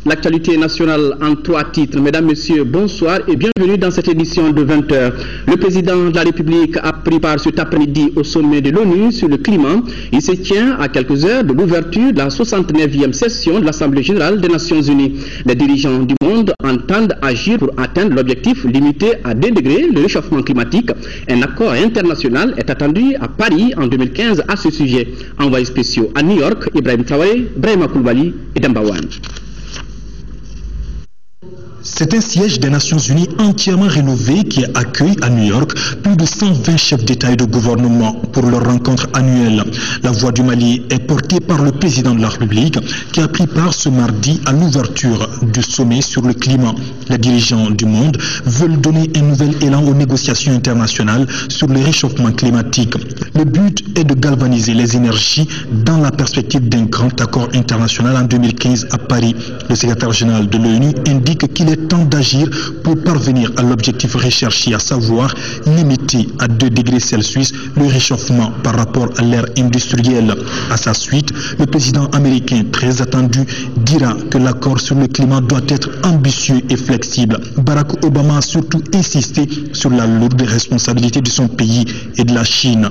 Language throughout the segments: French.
L'actualité nationale en 3 titres. Mesdames, Messieurs, bonsoir et bienvenue dans cette édition de 20h. Le président de la République a pris part cet après-midi au sommet de l'ONU sur le climat. Il se tient à quelques heures de l'ouverture de la 69e session de l'Assemblée générale des Nations unies. Les dirigeants du monde entendent agir pour atteindre l'objectif limité à 2 degrés le réchauffement climatique. Un accord international est attendu à Paris en 2015 à ce sujet. Envoyés spéciaux à New York, Ibrahim Traoré, Brahima Koulibaly et Dembawan. C'est un siège des Nations Unies entièrement rénové qui accueille à New York plus de 120 chefs d'État et de gouvernement pour leur rencontre annuelle. La voix du Mali est portée par le président de la République qui a pris part ce mardi à l'ouverture du sommet sur le climat. Les dirigeants du monde veulent donner un nouvel élan aux négociations internationales sur le réchauffement climatique. Le but est de galvaniser les énergies dans la perspective d'un grand accord international en 2015 à Paris. Le secrétaire général de l'ONU indique qu'il est temps d'agir pour parvenir à l'objectif recherché, à savoir limiter à 2 degrés Celsius le réchauffement par rapport à l'ère industrielle. À sa suite, le président américain, très attendu, dira que l'accord sur le climat doit être ambitieux et flexible. Barack Obama a surtout insisté sur la lourde responsabilité de son pays et de la Chine.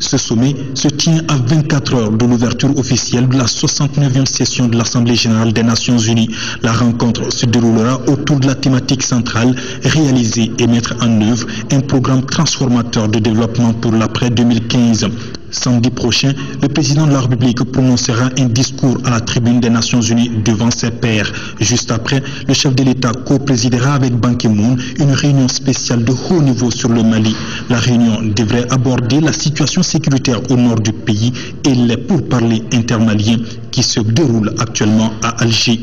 Ce sommet se tient à 24 heures de l'ouverture officielle de la 69e session de l'Assemblée générale des Nations unies. La rencontre se déroulera autour de la thématique centrale, réaliser et mettre en œuvre un programme transformateur de développement pour l'après 2015. Samedi prochain, le président de la République prononcera un discours à la tribune des Nations Unies devant ses pairs. Juste après, le chef de l'État co-présidera avec Ban Ki-moon une réunion spéciale de haut niveau sur le Mali. La réunion devrait aborder la situation sécuritaire au nord du pays et les pourparlers intermaliens qui se déroulent actuellement à Alger.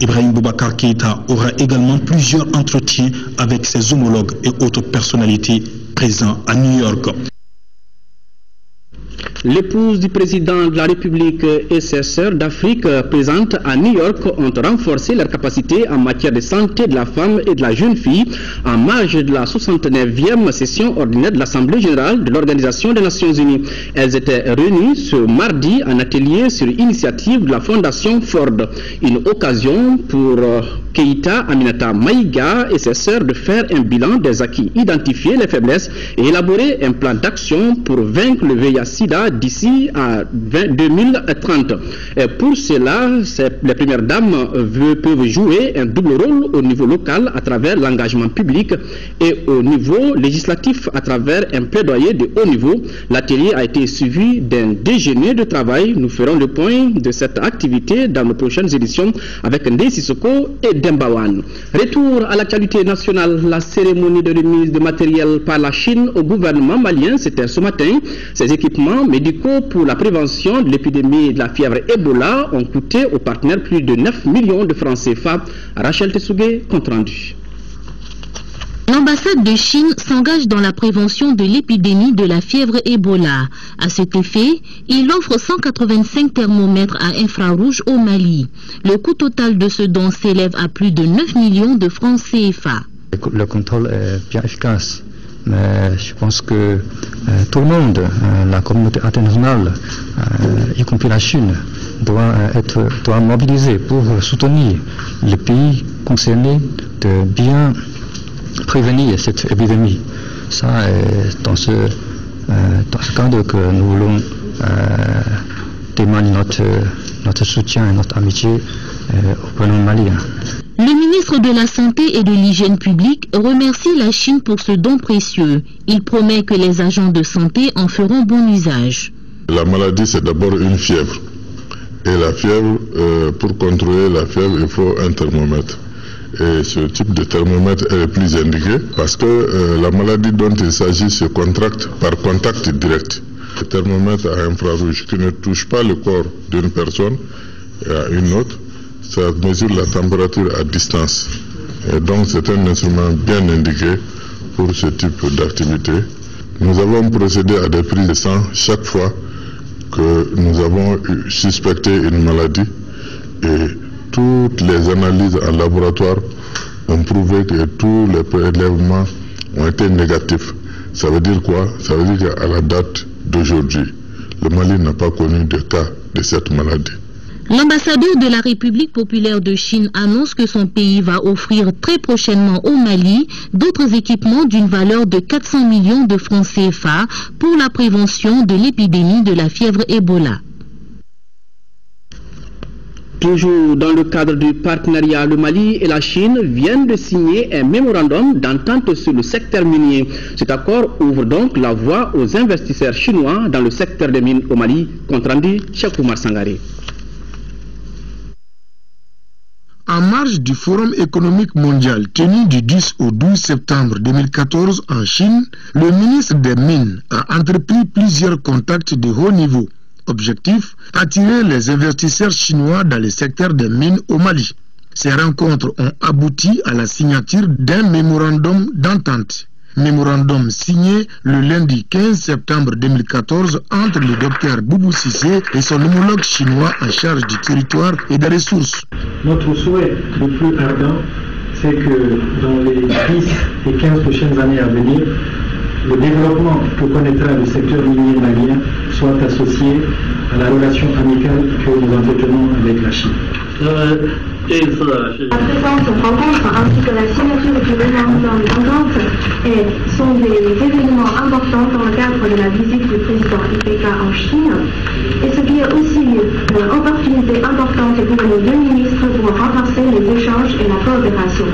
Ibrahim Boubacar Keïta aura également plusieurs entretiens avec ses homologues et autres personnalités présents à New York. L'épouse du président de la République et ses sœurs d'Afrique présentes à New York ont renforcé leur capacité en matière de santé de la femme et de la jeune fille en marge de la 69e session ordinaire de l'Assemblée générale de l'Organisation des Nations Unies. Elles étaient réunies ce mardi en atelier sur initiative de la Fondation Ford. Une occasion pour Keïta Aminata Maïga et ses sœurs de faire un bilan des acquis, identifier les faiblesses et élaborer un plan d'action pour vaincre le VIH-Sida d'ici à 2030. Et pour cela, les premières dames peuvent jouer un double rôle au niveau local à travers l'engagement public et au niveau législatif à travers un plaidoyer de haut niveau. L'atelier a été suivi d'un déjeuner de travail. Nous ferons le point de cette activité dans nos prochaines éditions avec Ndeye Sissoko et Dembawan. Retour à l'actualité nationale. La cérémonie de remise de matériel par la Chine au gouvernement malien, c'était ce matin. Ces équipements médicaux pour la prévention de l'épidémie de la fièvre Ebola ont coûté aux partenaires plus de 9 millions de francs CFA. Rachel Tessougué, compte rendu. L'ambassade de Chine s'engage dans la prévention de l'épidémie de la fièvre Ebola. À cet effet, il offre 185 thermomètres à infrarouge au Mali. Le coût total de ce don s'élève à plus de 9 millions de francs CFA. Le contrôle est bien efficace. Mais je pense que tout le monde, la communauté internationale, y compris la Chine, doit mobiliser pour soutenir les pays concernés de bien prévenir cette épidémie. Ça est dans ce cadre que nous voulons témoigner notre soutien et notre amitié au gouvernement malien. Le ministre de la Santé et de l'Hygiène publique remercie la Chine pour ce don précieux. Il promet que les agents de santé en feront bon usage. La maladie, c'est d'abord une fièvre. Et la fièvre, pour contrôler la fièvre, il faut un thermomètre. Et ce type de thermomètre est le plus indiqué parce que la maladie dont il s'agit se contracte par contact direct. Le thermomètre à infrarouge qui ne touche pas le corps d'une personne et à une autre, ça mesure la température à distance. Et donc c'est un instrument bien indiqué pour ce type d'activité. Nous avons procédé à des prises de sang chaque fois que nous avons suspecté une maladie et toutes les analyses en laboratoire ont prouvé que tous les prélèvements ont été négatifs. Ça veut dire quoi? Ça veut dire qu'à la date d'aujourd'hui, le Mali n'a pas connu de cas de cette maladie. L'ambassadeur de la République populaire de Chine annonce que son pays va offrir très prochainement au Mali d'autres équipements d'une valeur de 400 millions de francs CFA pour la prévention de l'épidémie de la fièvre Ebola. Toujours dans le cadre du partenariat, le Mali et la Chine viennent de signer un mémorandum d'entente sur le secteur minier. Cet accord ouvre donc la voie aux investisseurs chinois dans le secteur des mines au Mali. Compte rendu, Cheikh Oumar Sangaré. En marge du Forum économique mondial tenu du 10 au 12 septembre 2014 en Chine, le ministre des Mines a entrepris plusieurs contacts de haut niveau. Objectif, attirer les investisseurs chinois dans le secteur des mines au Mali. Ces rencontres ont abouti à la signature d'un mémorandum d'entente. Mémorandum signé le lundi 15 septembre 2014 entre le docteur Boubou Cissé et son homologue chinois en charge du territoire et des ressources. Notre souhait le plus ardent, c'est que dans les 10 et 15 prochaines années à venir, le développement que connaîtra le secteur minier malien soit associé à la relation amicale que nous entretenons avec la Chine. La présente rencontre ainsi que la signature du mémorandum d'entente sont des événements importants dans le cadre de la visite du président IPK en Chine, et ce qui est aussi une opportunité importante pour nos deux ministres pour renforcer les échanges et la coopération.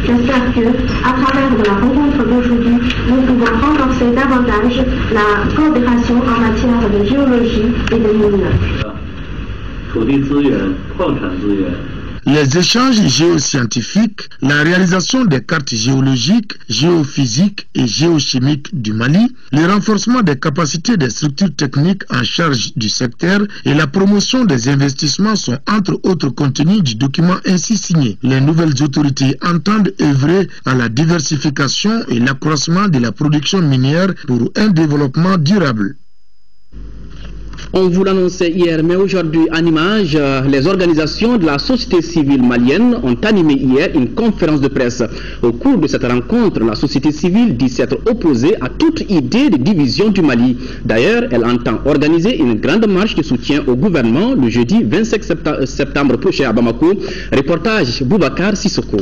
J'espère que, à travers de la rencontre d'aujourd'hui, nous pouvons renforcer davantage la coopération en matière de géologie et de mines. Les échanges géoscientifiques, la réalisation des cartes géologiques, géophysiques et géochimiques du Mali, le renforcement des capacités des structures techniques en charge du secteur et la promotion des investissements sont entre autres contenus du document ainsi signé. Les nouvelles autorités entendent œuvrer à la diversification et l'accroissement de la production minière pour un développement durable. On vous l'annonçait hier, mais aujourd'hui en images, les organisations de la société civile malienne ont animé hier une conférence de presse. Au cours de cette rencontre, la société civile dit s'être opposée à toute idée de division du Mali. D'ailleurs, elle entend organiser une grande marche de soutien au gouvernement le jeudi 25 septembre prochain à Bamako. Reportage Boubacar Sissoko.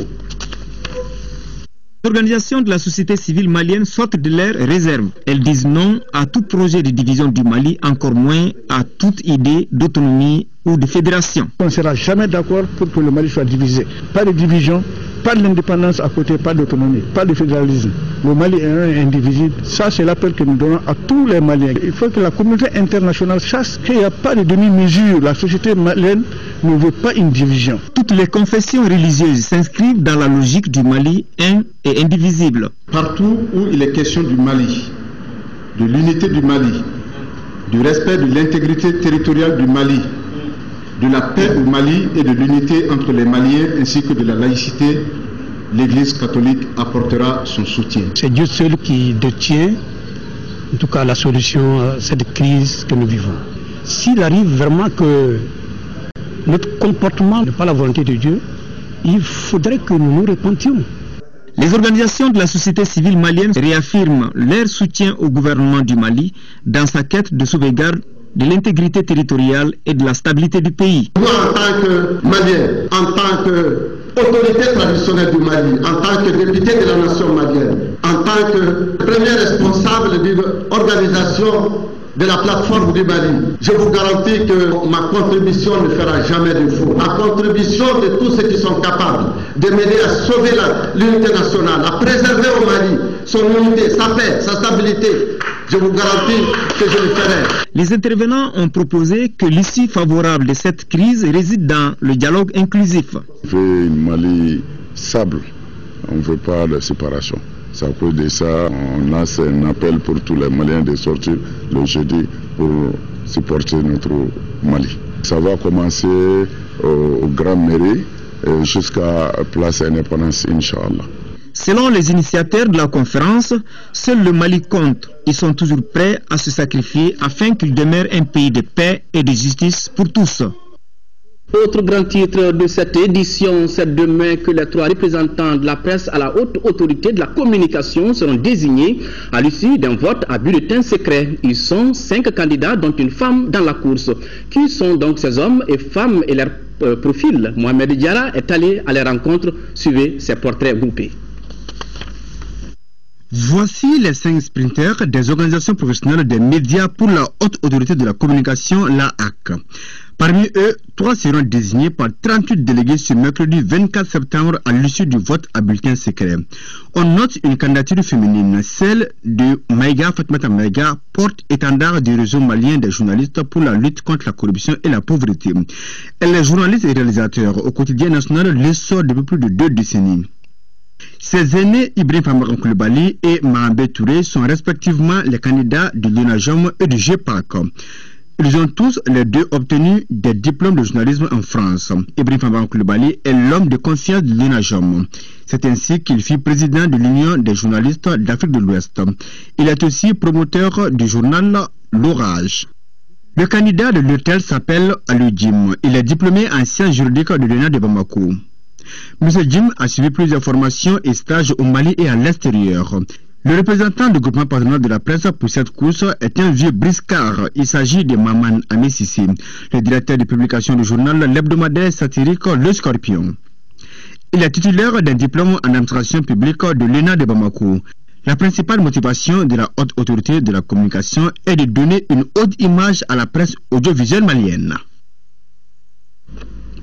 Les organisations de la société civile malienne sortent de leurs réserves. Elles disent non à tout projet de division du Mali, encore moins à toute idée d'autonomie ou de fédération. On ne sera jamais d'accord pour que le Mali soit divisé. Pas de division, pas de l'indépendance à côté, pas d'autonomie, pas de fédéralisme. Le Mali est un indivisible. Ça, c'est l'appel que nous donnons à tous les Maliens. Il faut que la communauté internationale sache qu'il n'y a pas de demi-mesure. La société malienne ne veut pas une division. Toutes les confessions religieuses s'inscrivent dans la logique du Mali un et indivisible. Partout où il est question du Mali, de l'unité du Mali, du respect de l'intégrité territoriale du Mali, de la paix au Mali et de l'unité entre les Maliens ainsi que de la laïcité, l'Église catholique apportera son soutien. C'est Dieu seul qui détient, en tout cas, la solution à cette crise que nous vivons. S'il arrive vraiment que notre comportement n'est pas la volonté de Dieu, il faudrait que nous nous repentions. Les organisations de la société civile malienne réaffirment leur soutien au gouvernement du Mali dans sa quête de sauvegarde de l'intégrité territoriale et de la stabilité du pays. Nous, en tant que Maliens, en tant qu'autorité traditionnelle du Mali, en tant que député de la nation malienne, en tant que premier responsable d'une organisation de la plateforme du Mali, je vous garantis que ma contribution ne fera jamais défaut. Ma contribution de tous ceux qui sont capables de m'aider à sauver l'unité nationale, à préserver au Mali son unité, sa paix, sa stabilité. Je vous garantis que je le ferai. Les intervenants ont proposé que l'issue favorable de cette crise réside dans le dialogue inclusif. On veut une Mali stable, on ne veut pas de séparation. C'est à cause de ça, on lance un appel pour tous les Maliens de sortir le jeudi pour supporter notre Mali. Ça va commencer au Grand Mairie jusqu'à Place Indépendance, Inch'Allah. Selon les initiateurs de la conférence, seul le Mali compte. Ils sont toujours prêts à se sacrifier afin qu'il demeure un pays de paix et de justice pour tous. Autre grand titre de cette édition, c'est demain que les 3 représentants de la presse à la haute autorité de la communication seront désignés à l'issue d'un vote à bulletin secret. Ils sont 5 candidats, dont une femme dans la course. Qui sont donc ces hommes et femmes et leur profil? Mohamed Diarra est allé à leur rencontre. Suivez ces portraits groupés. Voici les 5 sprinters des organisations professionnelles des médias pour la haute autorité de la communication, l'AHAC. Parmi eux, 3 seront désignés par 38 délégués ce mercredi 24 septembre à l'issue du vote à bulletin secret. On note une candidature féminine, celle de Maïga Fatmata Maïga, porte-étendard du réseau malien des journalistes pour la lutte contre la corruption et la pauvreté. Elle est journaliste et réalisateur au quotidien national L'Essor depuis plus de 2 décennies. Ses aînés Ibrahim Famara Koulibaly et Mahambe Touré sont respectivement les candidats de l'UNAJOM et du GEPAC. Ils ont tous les deux obtenu des diplômes de journalisme en France. Ibrahim Famara Koulibaly est l'homme de confiance de l'UNAJOM. C'est ainsi qu'il fut président de l'Union des journalistes d'Afrique de l'Ouest. Il est aussi promoteur du journal L'Orage. Le candidat de l'hôtel s'appelle Aliou Jim. Il est diplômé en sciences juridiques de l'ENA de Bamako. M. Jim a suivi plusieurs formations et stages au Mali et à l'extérieur. Le représentant du groupement patronal de la presse pour cette course est un vieux briscard. Il s'agit de Maman Amessissi, le directeur de publication du journal l'hebdomadaire satirique Le Scorpion. Il est titulaire d'un diplôme en administration publique de l'ENA de Bamako. La principale motivation de la haute autorité de la communication est de donner une haute image à la presse audiovisuelle malienne.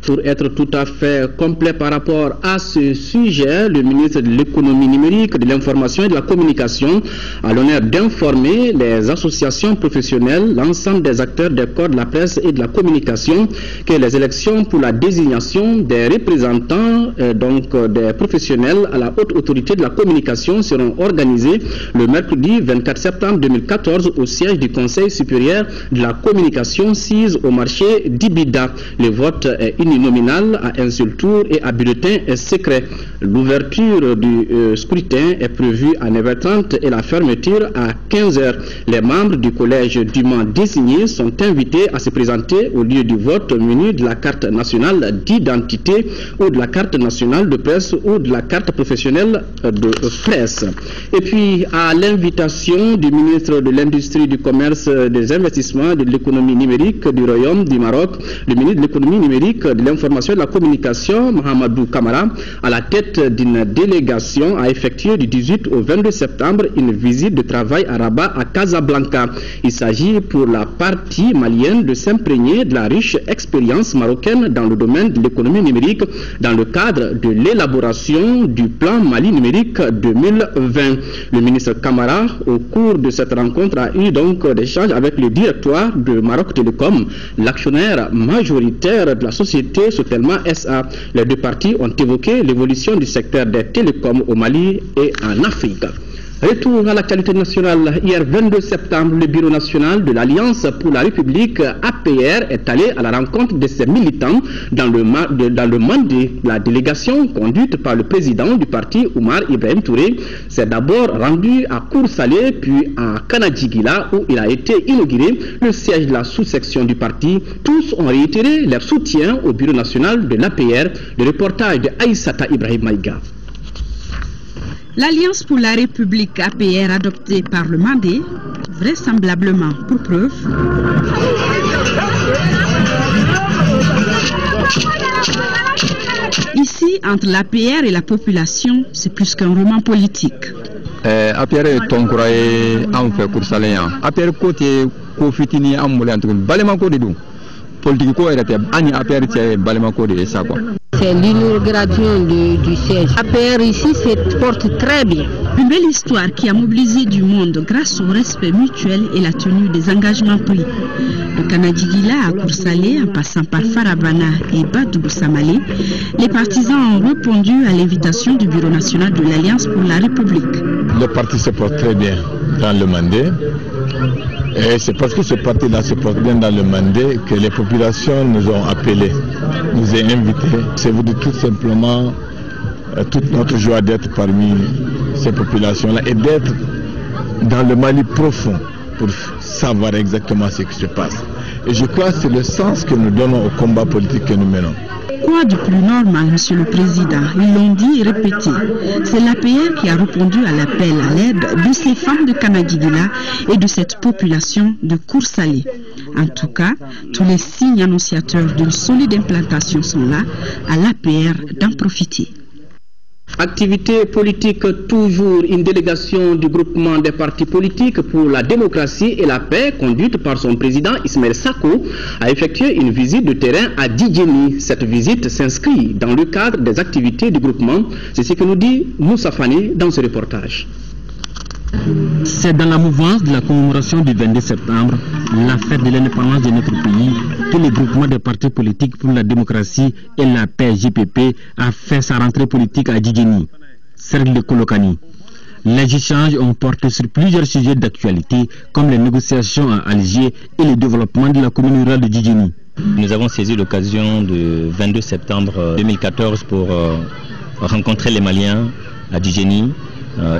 Pour être tout à fait complet par rapport à ce sujet, le ministre de l'économie numérique, de l'information et de la communication a l'honneur d'informer les associations professionnelles, l'ensemble des acteurs des corps de la presse et de la communication que les élections pour la désignation des représentants, des professionnels à la haute autorité de la communication seront organisées le mercredi 24 septembre 2014 au siège du Conseil supérieur de la communication SIS au marché d'Ibida. Le vote est uninominal à un seul tour et à bulletin secret. L'ouverture du scrutin est prévue à 9h30 et la fermeture à 15h. Les membres du collège dûment désignés sont invités à se présenter au lieu du vote munis de la carte nationale d'identité ou de la carte nationale de presse ou de la carte professionnelle de presse. Et puis, à l'invitation du ministre de l'Industrie, du Commerce, des Investissements, de l'économie numérique du Royaume du Maroc, le ministre de l'économie numérique, de l'information et de la communication, Mohamedou Kamara, à la tête d'une délégation, a effectué du 18 au 22 septembre une visite de travail à Rabat, à Casablanca. Il s'agit pour la partie malienne de s'imprégner de la riche expérience marocaine dans le domaine de l'économie numérique dans le cadre de l'élaboration du plan Mali numérique 2020. Le ministre Kamara, au cours de cette rencontre, a eu donc des échanges avec le directoire de Maroc Télécom, l'actionnaire majoritaire de la société Sotelma SA. Les deux parties ont évoqué l'évolution du secteur des télécoms au Mali et en Afrique. Retour à l'actualité nationale. Hier 22 septembre, le Bureau national de l'Alliance pour la République APR est allé à la rencontre de ses militants dans le Mandé. La délégation conduite par le président du parti Oumar Ibrahim Touré s'est d'abord rendue à Koursalé puis à Kanadjigila où il a été inauguré le siège de la sous-section du parti. Tous ont réitéré leur soutien au Bureau national de l'APR. Le reportage de Aïssata Ibrahim Maïga. L'Alliance pour la République APR adoptée par le Mandé, vraisemblablement pour preuve, ici, entre l'APR et la population, c'est plus qu'un roman politique. APR est encouragé à faire course à l'Alliance. APR côté Kofitini Amoulé, Balema Kodidou. Politique quoi est Ani APR c'est Balema Kodidou, ça quoi. C'est l'inauguration du siège. APR ici se porte très bien. Une belle histoire qui a mobilisé du monde grâce au respect mutuel et la tenue des engagements pris. De Kanadjigila à Koursalé, en passant par Farabana et Badou Samalé, les partisans ont répondu à l'invitation du Bureau national de l'Alliance pour la République. Le parti se porte très bien dans le Mandé. Et c'est parce que ce parti-là se porte bien dans le Mandé que les populations nous ont appelés, nous ont invités. C'est vous dire tout simplement toute notre joie d'être parmi ces populations-là et d'être dans le Mali profond pour savoir exactement ce qui se passe. Et je crois que c'est le sens que nous donnons au combat politique que nous menons. Quoi de plus normal, Monsieur le Président? Ils l'ont dit et répété. C'est l'APR qui a répondu à l'appel à l'aide de ces femmes de Kanadjiguila et de cette population de Koursalé. En tout cas, tous les signes annonciateurs d'une solide implantation sont là, à l'APR d'en profiter. Activité politique toujours, une délégation du groupement des partis politiques pour la démocratie et la paix conduite par son président Ismaël Sako a effectué une visite de terrain à Djidjeni. Cette visite s'inscrit dans le cadre des activités du groupement. C'est ce que nous dit Moussa Fani dans ce reportage. C'est dans la mouvance de la commémoration du 22 septembre, la fête de l'indépendance de notre pays, que le groupement des partis politiques pour la démocratie et la paix JPP a fait sa rentrée politique à Djidjeni, Cercle de Kolokani. Les échanges ont porté sur plusieurs sujets d'actualité, comme les négociations à Alger et le développement de la commune rurale de Djidjeni. Nous avons saisi l'occasion du 22 septembre 2014 pour rencontrer les Maliens à Djidjeni,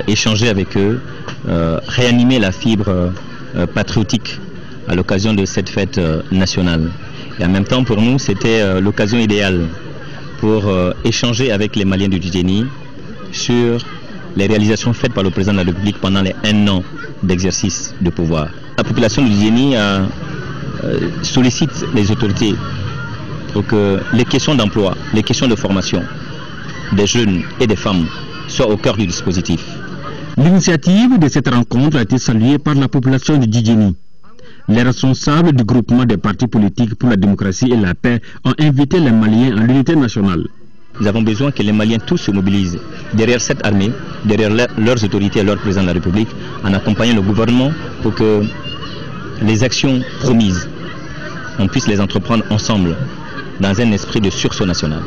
échanger avec eux, réanimer la fibre patriotique à l'occasion de cette fête nationale. Et en même temps, pour nous, c'était l'occasion idéale pour échanger avec les Maliens de Djidjeni sur les réalisations faites par le président de la République pendant les 1 an d'exercice de pouvoir. La population de Djidjeni sollicite les autorités pour que les questions d'emploi, les questions de formation des jeunes et des femmes soient au cœur du dispositif. L'initiative de cette rencontre a été saluée par la population de Djidjeni. Les responsables du groupement des partis politiques pour la démocratie et la paix ont invité les Maliens à l'unité nationale. Nous avons besoin que les Maliens tous se mobilisent derrière cette armée, derrière leurs autorités et leur président de la République, en accompagnant le gouvernement pour que les actions promises, on puisse les entreprendre ensemble dans un esprit de sursaut national.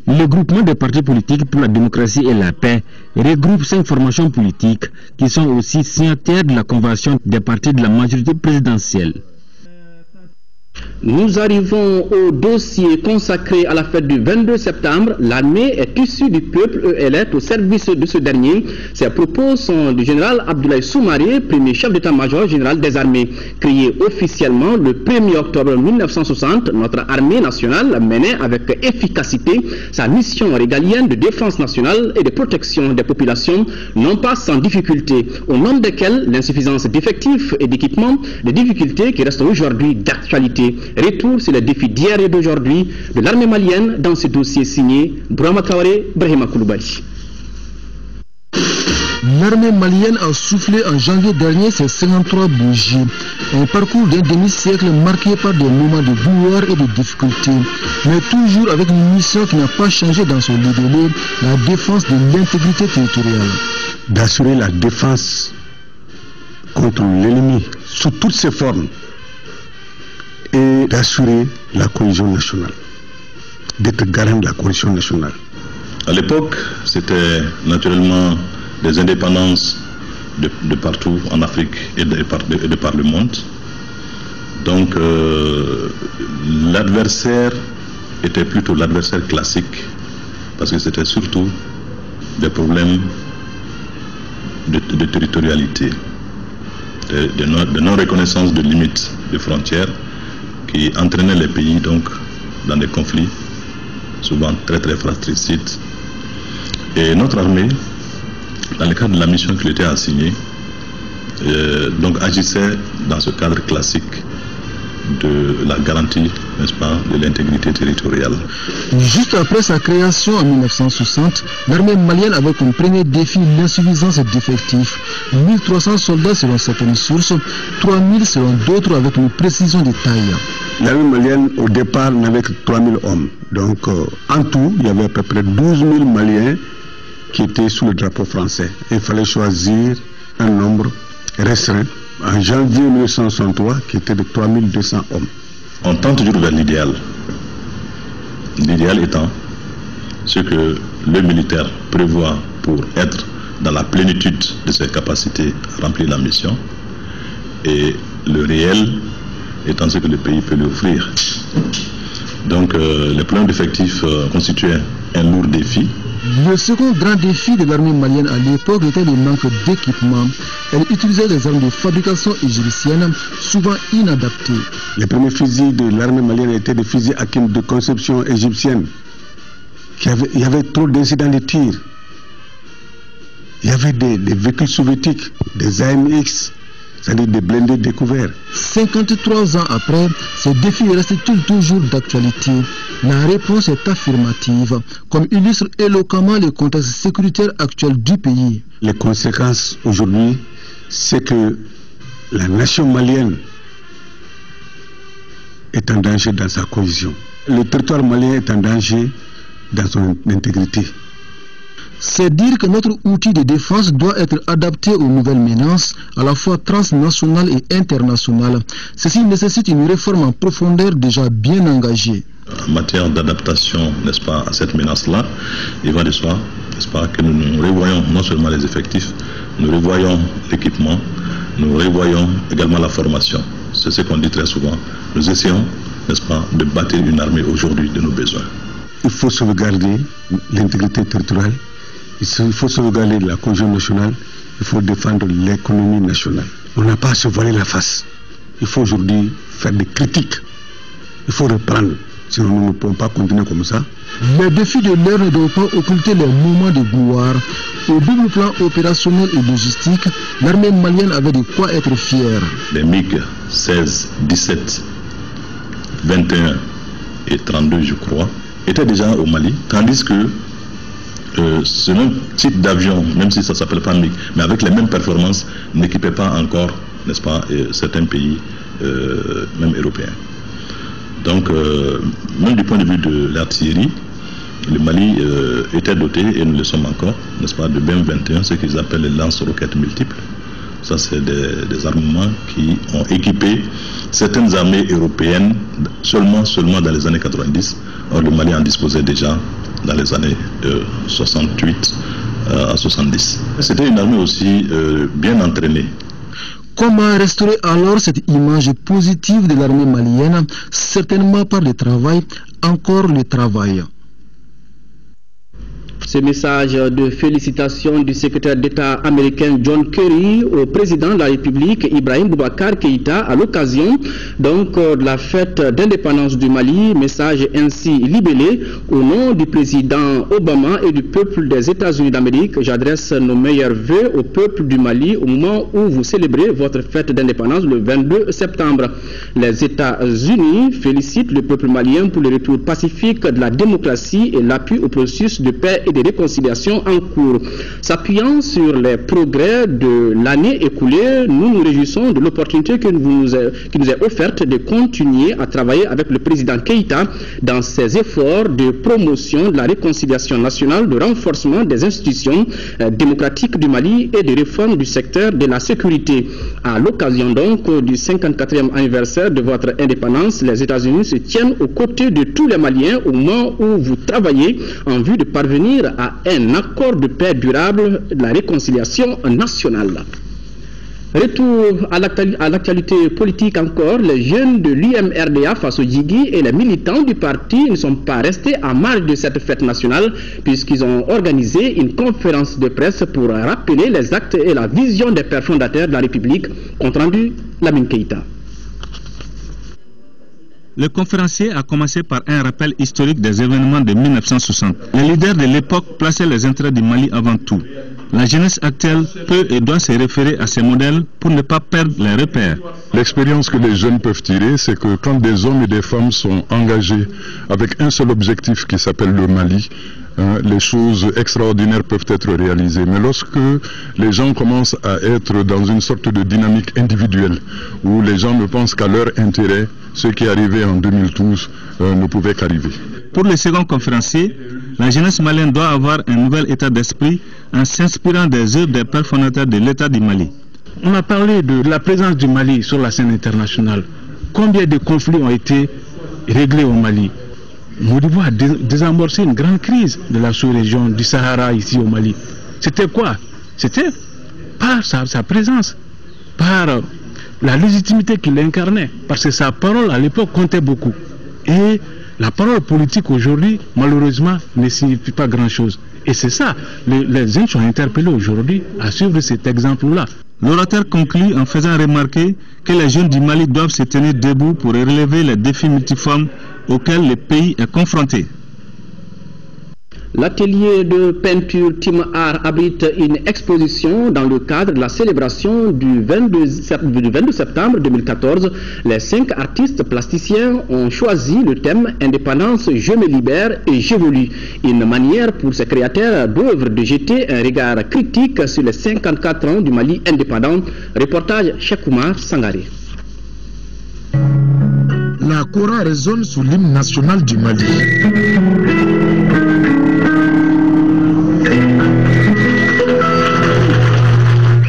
Le groupement des partis politiques pour la démocratie et la paix regroupe 5 formations politiques qui sont aussi signataires de la convention des partis de la majorité présidentielle. Nous arrivons au dossier consacré à la fête du 22 septembre. L'armée est issue du peuple et elle est au service de ce dernier. Ces propos sont du général Abdoulaye Soumaré, premier chef d'état-major général des armées. Créé officiellement le 1er octobre 1960, notre armée nationale menait avec efficacité sa mission régalienne de défense nationale et de protection des populations, non pas sans difficulté, au nom desquelles l'insuffisance d'effectifs et d'équipements, des difficultés qui restent aujourd'hui d'actualité. Retour sur les défis d'hier et d'aujourd'hui de l'armée malienne dans ce dossier signé Brahma Kawaré, Brahima Koulibaly. L'armée malienne a soufflé en janvier dernier ses 53 bougies. Un parcours d'un demi-siècle marqué par des moments de gloire et de difficultés, mais toujours avec une mission qui n'a pas changé dans son libellé, la défense de l'intégrité territoriale. D'assurer la défense contre l'ennemi sous toutes ses formes et d'assurer la cohésion nationale, d'être garant de la cohésion nationale. À l'époque, c'était naturellement des indépendances de partout en Afrique et de par le monde. Donc l'adversaire était plutôt l'adversaire classique, parce que c'était surtout des problèmes de territorialité, de non-reconnaissance de limites de frontières, qui entraînaient les pays donc dans des conflits souvent très très fratricides. Et notre armée, dans le cadre de la mission qui lui était assignée, donc agissait dans ce cadre classique de la garantie, n'est-ce pas, de l'intégrité territoriale. Juste après sa création en 1960, l'armée malienne avait comme premier défi l'insuffisance d'effectifs. 1300 soldats selon certaines sources, 3000 selon d'autres avec une précision de taille. L'armée malienne au départ n'avait que 3000 hommes. Donc en tout, il y avait à peu près 12 000 Maliens qui étaient sous le drapeau français. Il fallait choisir un nombre restreint. En janvier 1963, qui était de 3200 hommes. On tend toujours vers l'idéal. L'idéal étant ce que le militaire prévoit pour être dans la plénitude de ses capacités à remplir la mission, et le réel étant ce que le pays peut lui offrir. Donc les problèmes d'effectifs constituaient un lourd défi. Le second grand défi de l'armée malienne à l'époque était le manque d'équipement. Elle utilisait des armes de fabrication égyptienne, souvent inadaptées. Les premiers fusils de l'armée malienne étaient des fusils Hakim de conception égyptienne. Il y avait trop d'incidents de tir. Il y avait des véhicules soviétiques, des AMX, c'est-à-dire des blindés découverts. 53 ans après, ces défis restent-ils toujours d'actualité? La réponse est affirmative, comme illustre éloquemment le contexte sécuritaire actuel du pays. Les conséquences aujourd'hui, c'est que la nation malienne est en danger dans sa cohésion. Le territoire malien est en danger dans son intégrité. C'est dire que notre outil de défense doit être adapté aux nouvelles menaces, à la fois transnationales et internationales. Ceci nécessite une réforme en profondeur déjà bien engagée. En matière d'adaptation, n'est-ce pas, à cette menace-là, il va de soi, n'est-ce pas, que nous revoyons non seulement les effectifs, nous revoyons l'équipement, nous revoyons également la formation. C'est ce qu'on dit très souvent. Nous essayons, n'est-ce pas, de bâtir une armée aujourd'hui de nos besoins. Il faut sauvegarder l'intégrité territoriale, il faut sauvegarder la cohésion nationale, il faut défendre l'économie nationale. On n'a pas à se voiler la face. Il faut aujourd'hui faire des critiques. Il faut reprendre, sinon nous ne pouvons pas continuer comme ça. Les défis de l'heure ne doivent pas occulter les moments de gloire. Au double plan opérationnel et logistique, l'armée malienne avait de quoi être fière. Les MiG 16, 17, 21 et 32, je crois, étaient déjà au Mali, tandis que ce même type d'avion, même si ça ne s'appelle pas MiG, mais avec les mêmes performances, n'équipait pas encore, n'est-ce pas, certains pays, même européens. Donc, même du point de vue de l'artillerie, le Mali était doté, et nous le sommes encore, n'est-ce pas, de BM 21, ce qu'ils appellent les lance-roquettes multiples. Ça, c'est des armements qui ont équipé certaines armées européennes seulement dans les années 90. Or, le Mali en disposait déjà dans les années 68 à 70. C'était une armée aussi bien entraînée. Comment restaurer alors cette image positive de l'armée malienne? Certainement par le travail, encore le travail. Ce message de félicitations du secrétaire d'État américain John Kerry au président de la République Ibrahim Boubacar Keïta à l'occasion de la fête d'indépendance du Mali, message ainsi libellé au nom du président Obama et du peuple des États-Unis d'Amérique. J'adresse nos meilleurs vœux au peuple du Mali au moment où vous célébrez votre fête d'indépendance le 22 septembre. Les États-Unis félicitent le peuple malien pour le retour pacifique de la démocratie et l'appui au processus de paix et de réconciliation en cours. S'appuyant sur les progrès de l'année écoulée, nous nous réjouissons de l'opportunité qui nous est offerte de continuer à travailler avec le président Keïta dans ses efforts de promotion de la réconciliation nationale, de renforcement des institutions démocratiques du Mali et de réforme du secteur de la sécurité. À l'occasion donc du 54e anniversaire de votre indépendance, les États-Unis se tiennent aux côtés de tous les Maliens au moment où vous travaillez en vue de parvenir à un accord de paix durable, de la réconciliation nationale. Retour à l'actualité politique encore, les jeunes de l'UMRDA face au Djigui et les militants du parti ne sont pas restés à marge de cette fête nationale puisqu'ils ont organisé une conférence de presse pour rappeler les actes et la vision des pères fondateurs de la République. Compte rendu, Lamine Keïta. Le conférencier a commencé par un rappel historique des événements de 1960. Les leaders de l'époque plaçaient les intérêts du Mali avant tout. La jeunesse actuelle peut et doit se référer à ces modèles pour ne pas perdre les repères. L'expérience que les jeunes peuvent tirer, c'est que quand des hommes et des femmes sont engagés avec un seul objectif qui s'appelle le Mali, les choses extraordinaires peuvent être réalisées. Mais lorsque les gens commencent à être dans une sorte de dynamique individuelle, où les gens ne pensent qu'à leur intérêt, ce qui est arrivé en 2012 ne pouvait qu'arriver. Pour le second conférencier, la jeunesse malienne doit avoir un nouvel état d'esprit en s'inspirant des œuvres des pères fondateurs de l'État du Mali. On a parlé de la présence du Mali sur la scène internationale. Combien de conflits ont été réglés au Mali? Modibo a désamorcé une grande crise de la sous-région du Sahara ici au Mali. C'était quoi? C'était par sa présence, par la légitimité qu'il incarnait, parce que sa parole à l'époque comptait beaucoup. Et la parole politique aujourd'hui, malheureusement, ne signifie pas grand-chose. Et c'est ça, les jeunes sont interpellés aujourd'hui à suivre cet exemple-là. L'orateur conclut en faisant remarquer que les jeunes du Mali doivent se tenir debout pour relever les défis multiformes auxquels le pays est confronté. L'atelier de peinture Team Art abrite une exposition dans le cadre de la célébration du 22 septembre 2014. Les 5 artistes plasticiens ont choisi le thème « Indépendance, je me libère et j'évolue ». Une manière pour ces créateurs d'œuvres de jeter un regard critique sur les 54 ans du Mali indépendant. Reportage Cheikh Oumar Sangaré. La Kora résonne sous l'hymne national du Mali.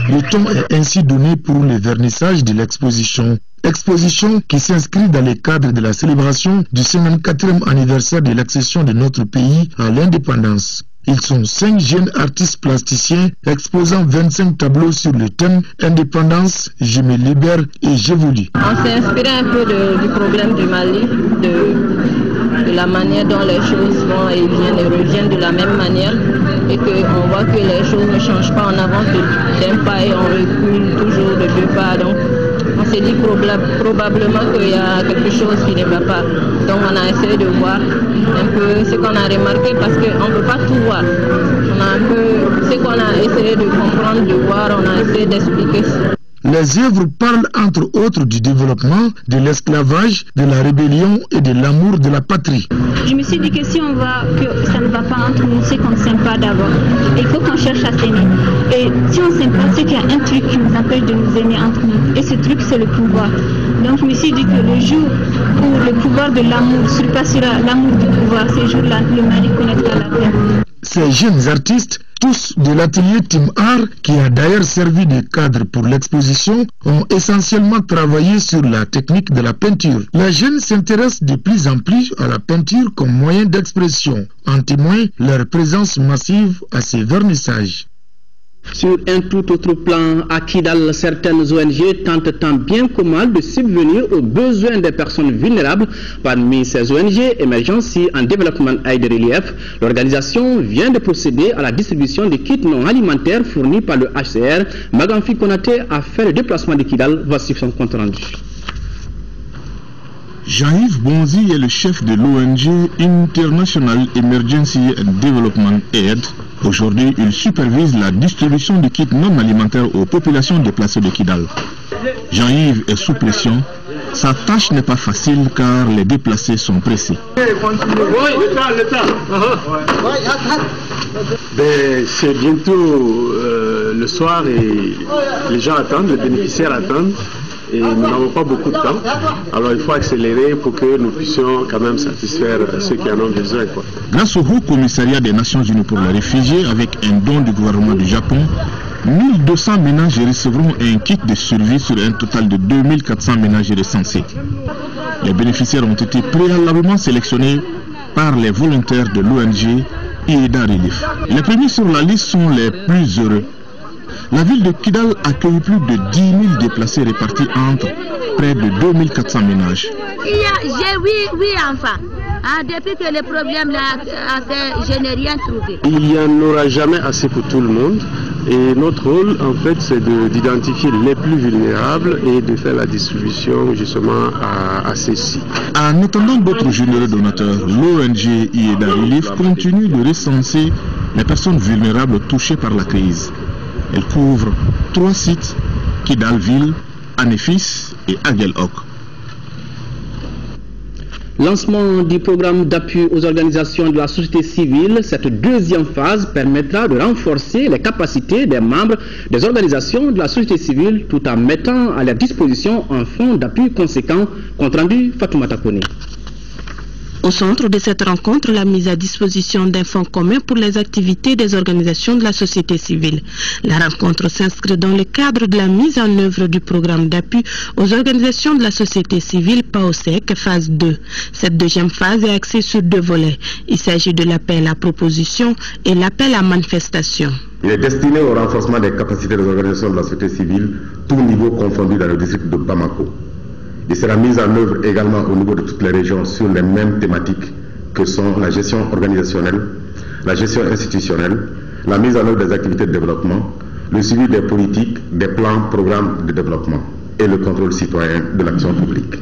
Le ton est ainsi donné pour le vernissage de l'exposition. Exposition qui s'inscrit dans le cadre de la célébration du 54e anniversaire de l'accession de notre pays à l'indépendance. Ils sont 5 jeunes artistes plasticiens exposant 25 tableaux sur le thème « Indépendance, je me libère et j'évolue ». On s'est inspiré un peu du problème du Mali, de la manière dont les choses vont et viennent et reviennent de la même manière, et qu'on voit que les choses ne changent pas, on avance d'un pas et on recule toujours de 2 pas. Donc on s'est dit probablement qu'il y a quelque chose qui ne va pas. Donc on a essayé de voir un peu ce qu'on a remarqué, parce qu'on ne peut pas tout voir. On a un peu ce qu'on a essayé de comprendre, de voir, on a essayé d'expliquer. Les œuvres parlent entre autres du développement, de l'esclavage, de la rébellion et de l'amour de la patrie. Je me suis dit que si on voit que ça ne va pas entre nous, c'est qu'on ne s'aime pas d'abord. Il faut qu'on cherche à s'aimer. Et si on ne s'aime pas, c'est qu'il y a un truc qui nous empêche de nous aimer entre nous. Et ce truc, c'est le pouvoir. Donc je me suis dit que le jour où le pouvoir de l'amour surpassera l'amour du pouvoir, ces jours-là, le Mali connaîtra la paix. Ces jeunes artistes, tous de l'atelier Team Art, qui a d'ailleurs servi de cadre pour l'exposition, ont essentiellement travaillé sur la technique de la peinture. Les jeunes s'intéressent de plus en plus à la peinture comme moyen d'expression. En témoigne leur présence massive à ces vernissages. Sur un tout autre plan, à Kidal, certaines ONG tentent tant bien que mal de subvenir aux besoins des personnes vulnérables. Parmi ces ONG, Emergency and Development Aid Relief, l'organisation vient de procéder à la distribution des kits non alimentaires fournis par le HCR. Maganfi Konaté a fait le déplacement de Kidal. Voici son compte rendu. Jean-Yves Bonzi est le chef de l'ONG International Emergency and Development Aid. Aujourd'hui, il supervise la distribution de kits non alimentaires aux populations déplacées de Kidal. Jean-Yves est sous pression. Sa tâche n'est pas facile car les déplacés sont pressés. C'est bientôt le soir et les gens attendent, les bénéficiaires attendent. Et nous n'avons pas beaucoup de temps, alors il faut accélérer pour que nous puissions quand même satisfaire ceux qui en ont besoin. Grâce au Haut Commissariat des Nations Unies pour les réfugiés, avec un don du gouvernement du Japon, 1200 ménages recevront un kit de survie sur un total de 2400 ménages recensés. Les bénéficiaires ont été préalablement sélectionnés par les volontaires de l'ONG IEDA Relief. Les premiers sur la liste sont les plus heureux. La ville de Kidal accueille plus de 10 000 déplacés répartis entre près de 2400 ménages. J'ai 8 enfants. Depuis que le problème là, je n'ai rien trouvé. Il n'y en aura jamais assez pour tout le monde. Et notre rôle, en fait, c'est d'identifier les plus vulnérables et de faire la distribution justement à ceux-ci. En attendant d'autres généreux donateurs, l'ONG IEDA Relief continue de recenser les personnes vulnérables touchées par la crise. Elle couvre 3 sites, Kidalville, Anefis et Aguelhok. Lancement du programme d'appui aux organisations de la société civile, cette deuxième phase permettra de renforcer les capacités des membres des organisations de la société civile tout en mettant à leur disposition un fonds d'appui conséquent. Compte rendu Fatoumata Kone. Au centre de cette rencontre, la mise à disposition d'un fonds commun pour les activités des organisations de la société civile. La rencontre s'inscrit dans le cadre de la mise en œuvre du programme d'appui aux organisations de la société civile PAOSEC phase 2. Cette deuxième phase est axée sur 2 volets. Il s'agit de l'appel à proposition et l'appel à manifestation. Il est destiné au renforcement des capacités des organisations de la société civile, tous niveaux confondus dans le district de Bamako. Il sera mis en œuvre également au niveau de toutes les régions sur les mêmes thématiques que sont la gestion organisationnelle, la gestion institutionnelle, la mise en œuvre des activités de développement, le suivi des politiques, des plans, programmes de développement et le contrôle citoyen de l'action publique.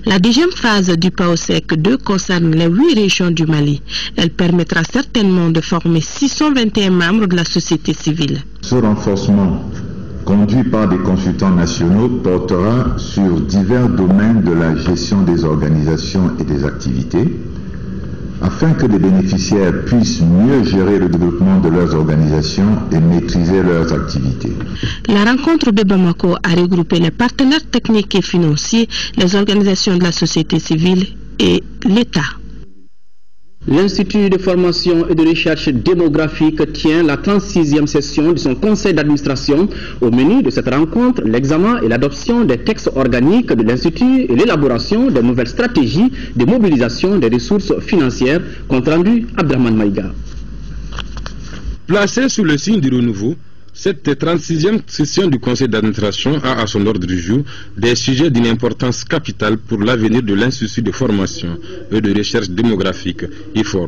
La deuxième phase du PAOSEC 2 concerne les 8 régions du Mali. Elle permettra certainement de former 621 membres de la société civile. Ce renforcement, conduit par des consultants nationaux, portera sur divers domaines de la gestion des organisations et des activités, afin que les bénéficiaires puissent mieux gérer le développement de leurs organisations et maîtriser leurs activités. La rencontre de Bamako a regroupé les partenaires techniques et financiers, les organisations de la société civile et l'État. L'Institut de formation et de recherche démographique tient la 36e session de son conseil d'administration. Au menu de cette rencontre, l'examen et l'adoption des textes organiques de l'Institut et l'élaboration de nouvelles stratégies de mobilisation des ressources financières. Compte rendu Abdrahman Maïga. Placée sous le signe du renouveau, cette 36e session du conseil d'administration a à son ordre du jour des sujets d'une importance capitale pour l'avenir de l'Institut de formation et de recherche démographique, IFOR.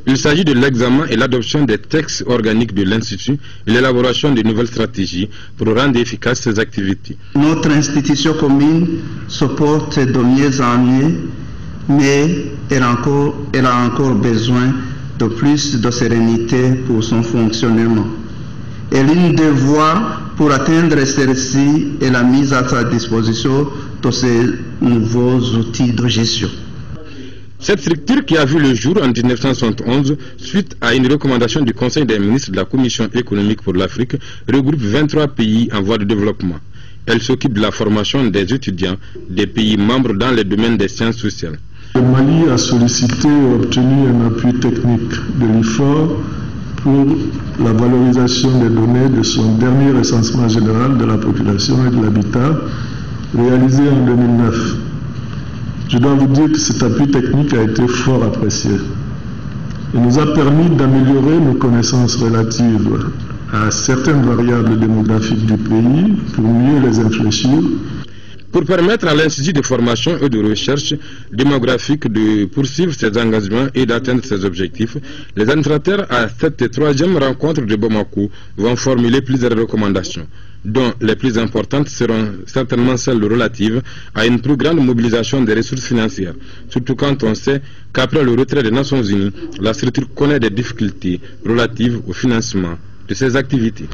Il s'agit de l'examen et l'adoption des textes organiques de l'Institut et l'élaboration de nouvelles stratégies pour rendre efficaces ses activités. Notre institution commune se porte de mieux en mieux, mais elle a encore besoin de plus de sérénité pour son fonctionnement. Et l'une des voies pour atteindre celle-ci est la mise à sa disposition de ces nouveaux outils de gestion. Cette structure qui a vu le jour en 1971 suite à une recommandation du Conseil des ministres de la Commission économique pour l'Afrique regroupe 23 pays en voie de développement. Elle s'occupe de la formation des étudiants des pays membres dans les domaines des sciences sociales. Le Mali a sollicité et obtenu un appui technique de l'IFOR pour la valorisation des données de son dernier recensement général de la population et de l'habitat réalisé en 2009. Je dois vous dire que cet appui technique a été fort apprécié. Il nous a permis d'améliorer nos connaissances relatives à certaines variables démographiques du pays pour mieux les infléchir. Pour permettre à l'Institut de formation et de recherche démographique de poursuivre ses engagements et d'atteindre ses objectifs, les administrateurs à cette 3e rencontre de Bamako vont formuler plusieurs recommandations, dont les plus importantes seront certainement celles relatives à une plus grande mobilisation des ressources financières, surtout quand on sait qu'après le retrait des Nations Unies, la structure connaît des difficultés relatives au financement de ses activités.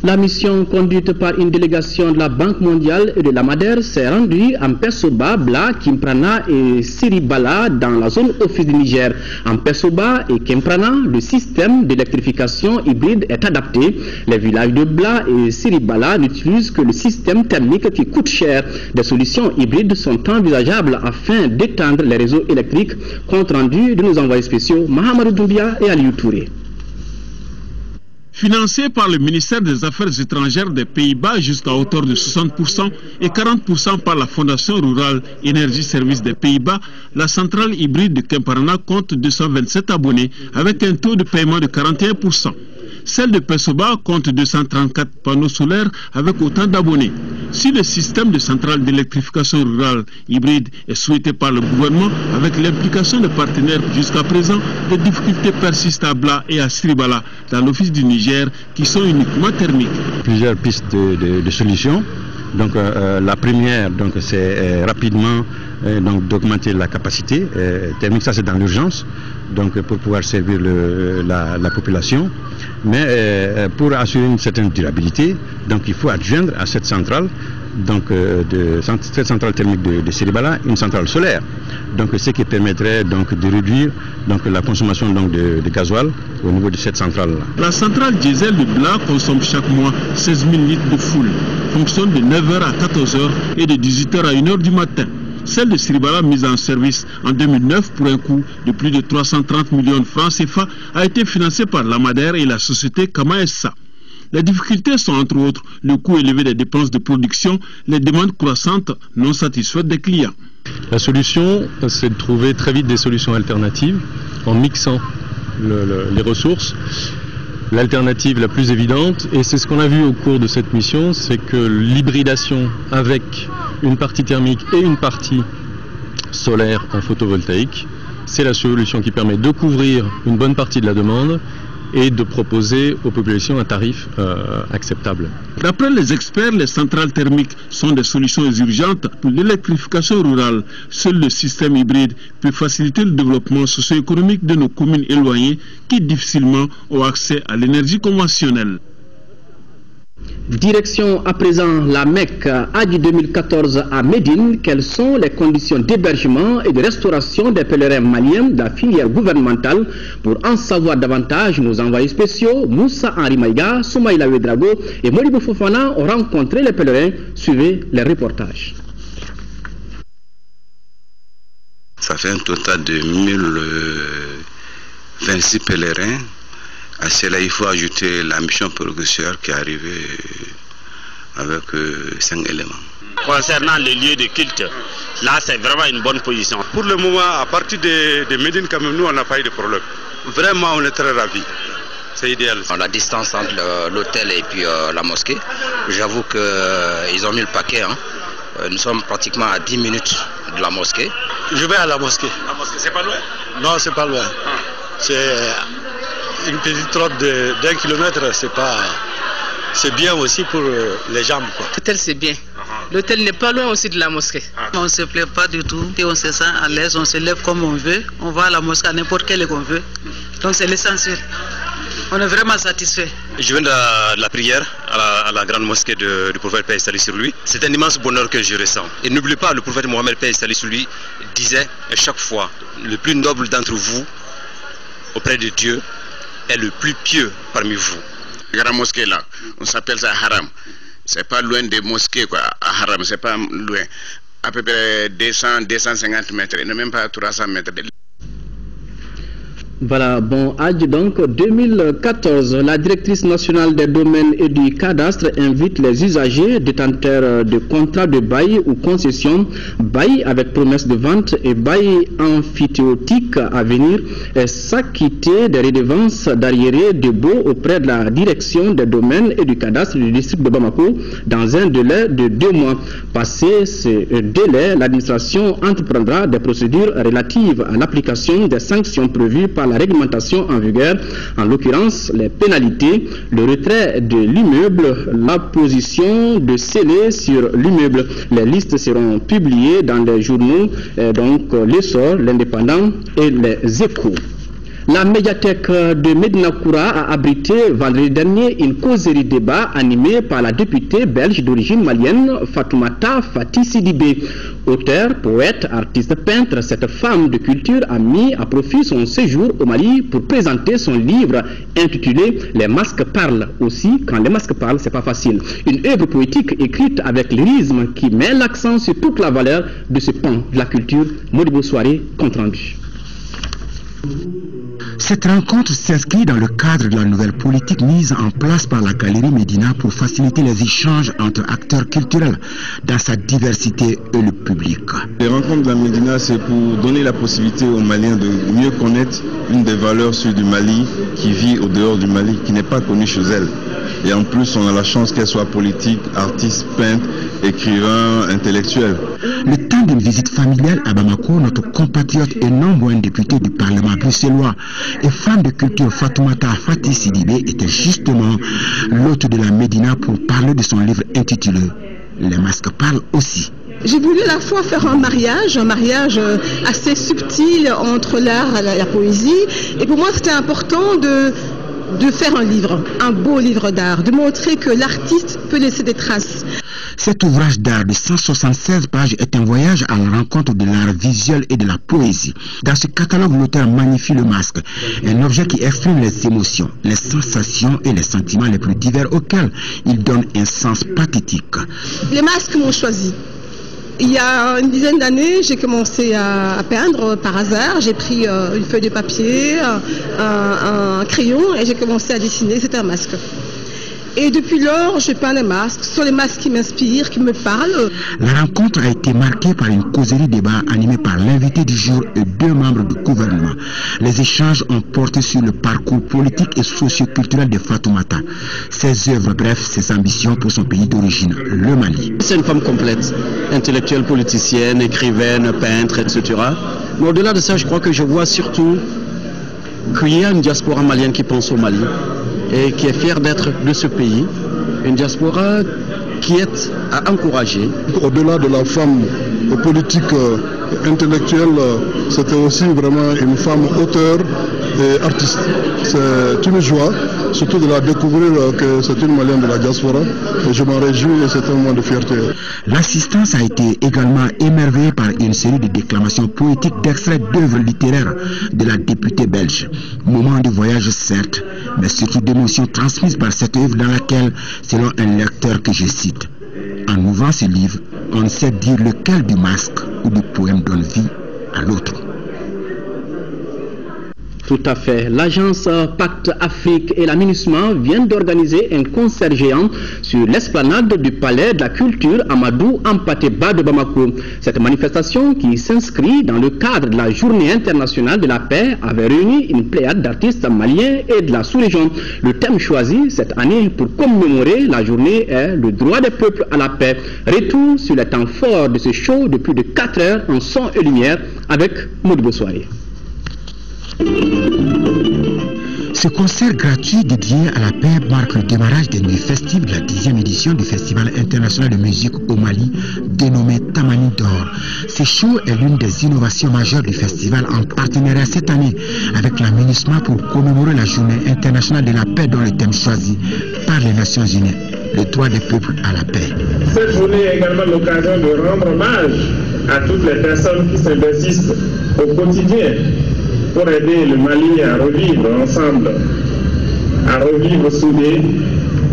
La mission conduite par une délégation de la Banque mondiale et de la Madère s'est rendue en Persoba, Bla, Kimprana et Siribala dans la zone office du Niger. En Persoba et Kimprana, le système d'électrification hybride est adapté. Les villages de Bla et Siribala n'utilisent que le système thermique qui coûte cher. Des solutions hybrides sont envisageables afin d'étendre les réseaux électriques. Compte rendu de nos envoyés spéciaux Mahamadou Doumbia et Aliou Touré. Financé par le ministère des Affaires étrangères des Pays-Bas jusqu'à hauteur de 60% et 40% par la Fondation rurale Énergie Service des Pays-Bas, la centrale hybride de Kemparana compte 227 abonnés avec un taux de paiement de 41%. Celle de Persoba compte 234 panneaux solaires avec autant d'abonnés. Si le système de centrale d'électrification rurale hybride est souhaité par le gouvernement avec l'implication de partenaires jusqu'à présent, des difficultés persistent à Bla et à Siribala dans l'office du Niger qui sont uniquement thermiques. Plusieurs pistes de solutions. Donc la première, c'est rapidement d'augmenter la capacité thermique, ça c'est dans l'urgence, donc pour pouvoir servir la population. Mais pour assurer une certaine durabilité, donc il faut adjoindre à cette centrale, cette centrale thermique de Siribala, une centrale solaire. Donc ce qui permettrait de réduire la consommation de gasoil au niveau de cette centrale-là. La centrale diesel de Bla consomme chaque mois 16 000 litres de foule, fonctionne de 9h à 14h et de 18h à 1h du matin. Celle de Siribala, mise en service en 2009 pour un coût de plus de 330 millions de francs CFA, a été financée par la Madère et la société Kamaessa. Les difficultés sont entre autres le coût élevé des dépenses de production, les demandes croissantes non satisfaites des clients. La solution, c'est de trouver très vite des solutions alternatives en mixant les ressources. L'alternative la plus évidente, et c'est ce qu'on a vu au cours de cette mission, c'est que l'hybridation avec une partie thermique et une partie solaire en photovoltaïque, c'est la solution qui permet de couvrir une bonne partie de la demande et de proposer aux populations un tarif acceptable. D'après les experts, les centrales thermiques sont des solutions urgentes pour l'électrification rurale. Seul le système hybride peut faciliter le développement socio-économique de nos communes éloignées qui difficilement ont accès à l'énergie conventionnelle. Direction à présent la Mecque, Hajj 2014 à Médine. Quelles sont les conditions d'hébergement et de restauration des pèlerins maliens de la filière gouvernementale? Pour en savoir davantage, nos envoyés spéciaux Moussa Henri Maïga, Soumaïla Ouedrago et Modibo Fofana ont rencontré les pèlerins. Suivez les reportages. Ça fait un total de 1026 pèlerins. À cela, il faut ajouter la mission progresseur qui est arrivée avec 5 éléments. Concernant les lieux de culte, là c'est vraiment une bonne position. Pour le moment, à partir de Médine, quand même, nous on n'a pas eu de problème. Vraiment, on est très ravis. C'est idéal. La distance entre l'hôtel et puis la mosquée, j'avoue qu'ils ont mis le paquet. Nous sommes pratiquement à 10 minutes de la mosquée. Je vais à la mosquée. La mosquée, c'est pas loin? Non, c'est pas loin. C'est une petite trotte d'1 kilomètre, c'est bien aussi pour les jambes. L'hôtel c'est bien. L'hôtel n'est pas loin aussi de la mosquée. On ne se plaît pas du tout et on se sent à l'aise, on se lève comme on veut, on va à la mosquée à n'importe quelle heure qu'on veut. Donc c'est l'essentiel. On est vraiment satisfait. Je viens de la prière à la grande mosquée du prophète paix et salut sur lui. C'est un immense bonheur que je ressens. Et n'oubliez pas, le prophète Mohammed paix et salut sur lui disait chaque fois, le plus noble d'entre vous auprès de Dieu est le plus pieux parmi vous. La grande mosquée là, on s'appelle ça Haram. C'est pas loin des mosquées quoi. À Haram, c'est pas loin. À peu près 250 mètres, et même pas 300 mètres. Voilà, bon Hajj donc 2014, la directrice nationale des domaines et du cadastre invite les usagers détenteurs de contrats de bail ou concession, bail avec promesse de vente et bail amphithéotique à venir s'acquitter des redevances d'arriérés de baux auprès de la direction des domaines et du cadastre du district de Bamako dans un délai de 2 mois. Passé ce délai, l'administration entreprendra des procédures relatives à l'application des sanctions prévues par la réglementation en vigueur, en l'occurrence les pénalités, le retrait de l'immeuble, la position de scellé sur l'immeuble. Les listes seront publiées dans les journaux, donc l'Essor, l'Indépendant et les Échos. La médiathèque de Medinakoura a abrité vendredi dernier une causerie débat animée par la députée belge d'origine malienne Fatoumata Fati Sidibé. Auteur, poète, artiste peintre, cette femme de culture a mis à profit son séjour au Mali pour présenter son livre intitulé Les masques parlent. Aussi, quand les masques parlent, c'est pas facile. Une œuvre poétique écrite avec lyrisme qui met l'accent sur toute la valeur de ce pan de la culture. Modibo Soirée, compte rendu. Cette rencontre s'inscrit dans le cadre de la nouvelle politique mise en place par la Galerie Médina pour faciliter les échanges entre acteurs culturels dans sa diversité et le public. Les rencontres de la Médina, c'est pour donner la possibilité aux Maliens de mieux connaître une des valeurs du Mali qui vit au dehors du Mali, qui n'est pas connue chez elle. Et en plus, on a la chance qu'elle soit politique, artiste, peintre, écrivain, intellectuel. Le temps d'une visite familiale à Bamako, notre compatriote et non moins député du Parlement bruxellois et femme de culture Fatoumata Fati Sidibé était justement l'hôte de la Médina pour parler de son livre intitulé Les masques parlent aussi. J'ai voulu à la fois faire un mariage assez subtil entre l'art et la poésie. Et pour moi, c'était important de faire un livre, un beau livre d'art, de montrer que l'artiste peut laisser des traces. Cet ouvrage d'art de 176 pages est un voyage à la rencontre de l'art visuel et de la poésie. Dans ce catalogue, l'auteur magnifie le masque, un objet qui exprime les émotions, les sensations et les sentiments les plus divers auxquels il donne un sens pathétique. Les masques m'ont choisi. Il y a une dizaine d'années, j'ai commencé à peindre par hasard. J'ai pris une feuille de papier, un crayon et j'ai commencé à dessiner. C'était un masque. Et depuis lors, je peins les masques. Ce sont les masques qui m'inspirent, qui me parlent. La rencontre a été marquée par une causerie débat animée par l'invité du jour et 2 membres du gouvernement. Les échanges ont porté sur le parcours politique et socio-culturel de Fatoumata, ses œuvres, bref, ses ambitions pour son pays d'origine, le Mali. C'est une femme complète, intellectuelle, politicienne, écrivaine, peintre, etc. Mais au-delà de ça, je crois que je vois surtout qu'il y a une diaspora malienne qui pense au Mali et qui est fière d'être de ce pays, une diaspora qui est à encourager. Au-delà de la femme politique intellectuelle, c'était aussi vraiment une femme auteure et artiste. C'est une joie, surtout de la découvrir que c'est une Malienne de la diaspora, et je m'en réjouis et c'est un moment de fierté. L'assistance a été également émerveillée par une série de déclamations poétiques d'extraits d'œuvres littéraires de la députée belge. Moment de voyage certes, mais surtout d'émotions transmises par cette œuvre dans laquelle, selon un lecteur que je cite, en ouvrant ce livre, on ne sait dire lequel du masque ou du poème donne vie à l'autre. Tout à fait. L'agence Pacte Afrique et la MINUSMA viennent d'organiser un concert géant sur l'esplanade du Palais de la Culture Amadou Hampâté-Bâ de Bamako. Cette manifestation, qui s'inscrit dans le cadre de la Journée internationale de la paix, avait réuni une pléiade d'artistes maliens et de la sous-région. Le thème choisi cette année pour commémorer la journée est le droit des peuples à la paix. Retour sur les temps forts de ce show de plus de 4 heures en son et lumière avec Modibo Soirée. Ce concert gratuit dédié à la paix marque le démarrage des nuits festives de la 10e édition du Festival international de musique au Mali, dénommé Tamani d'Or. Ce show est l'une des innovations majeures du festival en partenariat cette année avec la MINUSMA pour commémorer la journée internationale de la paix dont le thème choisi par les Nations Unies, le droit des peuples à la paix. Cette journée est également l'occasion de rendre hommage à toutes les personnes qui s'investissent au quotidien pour aider le Mali à revivre ensemble, à revivre soudé,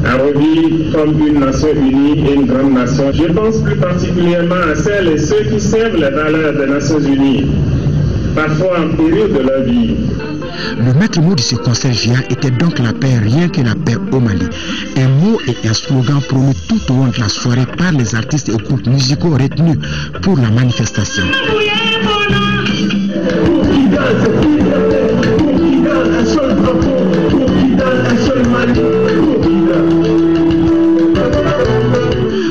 à revivre comme une nation unie et une grande nation. Je pense plus particulièrement à celles et ceux qui servent les valeurs des Nations Unies, parfois en péril de leur vie. Le maître mot de ce concert géant était donc la paix, rien que la paix au Mali. Un mot et un slogan prônés tout au long de la soirée par les artistes et groupes musicaux retenus pour la manifestation.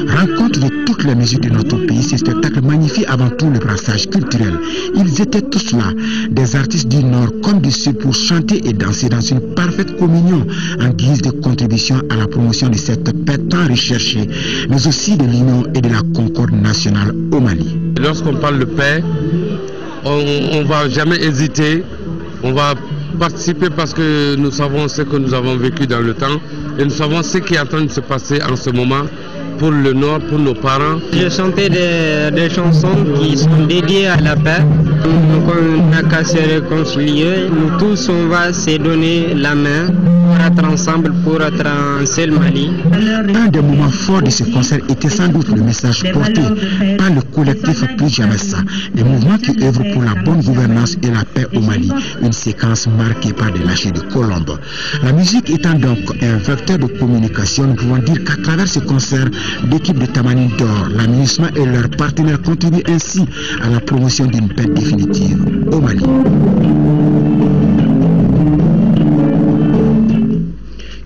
Rencontre de toutes les musiques de notre pays, ce spectacle magnifie avant tout le brassage culturel. Ils étaient tous là, des artistes du Nord comme du Sud, pour chanter et danser dans une parfaite communion en guise de contribution à la promotion de cette paix tant recherchée, mais aussi de l'union et de la concorde nationale au Mali. Lorsqu'on parle de paix, on ne va jamais hésiter, on va participer parce que nous savons ce que nous avons vécu dans le temps et nous savons ce qui est en train de se passer en ce moment pour le Nord, pour nos parents. J'ai chanté des chansons qui sont dédiées à la paix. Donc on n'a qu'à se réconcilier. Nous tous, on va se donner la main pour être ensemble, pour être un seul Mali. Un des moments forts de ce concert était sans doute le message porté par le collectif Plus Jamais Ça, un mouvement qui œuvre pour la bonne gouvernance et la paix au Mali, une séquence marquée par des lâchers de colombes. La musique étant donc un vecteur de communication, nous pouvons dire qu'à travers ce concert, l'équipe de Tamani d'Or, la MINUSMA et leurs partenaires contribuent ainsi à la promotion d'une paix définitive au Mali.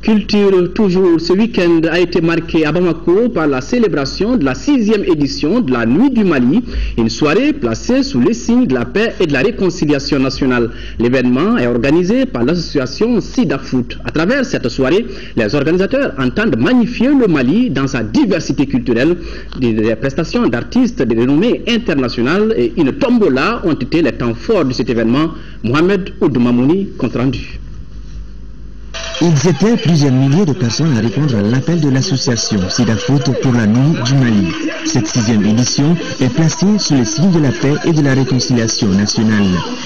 Culture toujours, ce week-end a été marqué à Bamako par la célébration de la 6e édition de la Nuit du Mali, une soirée placée sous le signe de la paix et de la réconciliation nationale. L'événement est organisé par l'association SIDAFOOT. À travers cette soirée, les organisateurs entendent magnifier le Mali dans sa diversité culturelle. Des prestations d'artistes de renommée internationale et une tombola ont été les temps forts de cet événement. Mohamed Oudoumamouni, compte rendu. Ils étaient plusieurs milliers de personnes à répondre à l'appel de l'association SIDAFOOT pour la Nuit du Mali. Cette 6e édition est placée sous le signe de la paix et de la réconciliation nationale.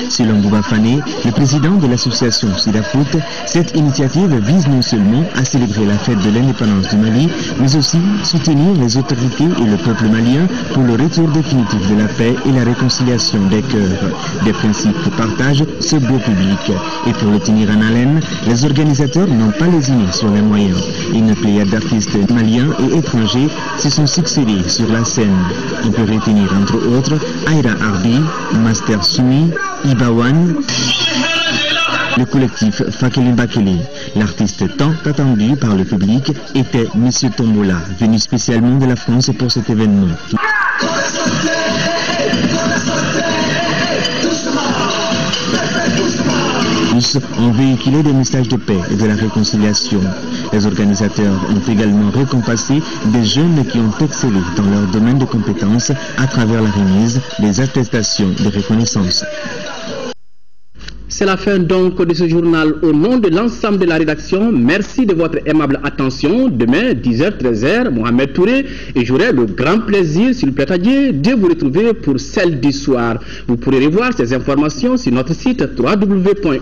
Selon Bouba Fane, le président de l'association SIDAFOOT, cette initiative vise non seulement à célébrer la fête de l'indépendance du Mali, mais aussi soutenir les autorités et le peuple malien pour le retour définitif de la paix et la réconciliation des cœurs. Des principes que partage ce beau public. Et pour le tenir en haleine, les organisateurs n'ont pas lésiné sur les moyens. Une pléiade d'artistes maliens et étrangers se sont succédés sur la scène. On peut retenir entre autres Aïra Arbi, Master Soumi, Ibawan, le collectif Fakeli Bakeli. L'artiste tant attendu par le public était Monsieur Tombola, venu spécialement de la France pour cet événement. plus ont véhiculé des messages de paix et de la réconciliation. Les organisateurs ont également récompensé des jeunes qui ont excellé dans leur domaine de compétences à travers la remise des attestations de reconnaissance. C'est la fin donc de ce journal. Au nom de l'ensemble de la rédaction, merci de votre aimable attention. Demain, 10h, 13h, Mohamed Touré et j'aurai le grand plaisir, s'il plaît à Dieu, de vous retrouver pour celle du soir. Vous pourrez revoir ces informations sur notre site www.ortm.ml.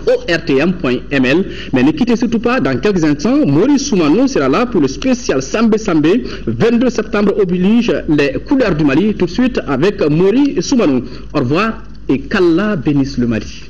Mais ne quittez surtout pas, dans quelques instants, Maurice Soumano sera là pour le spécial Sambé Sambé. 22 septembre oblige les couleurs du Mali. Tout de suite avec Maurice Soumano. Au revoir et qu'Allah bénisse le Mali.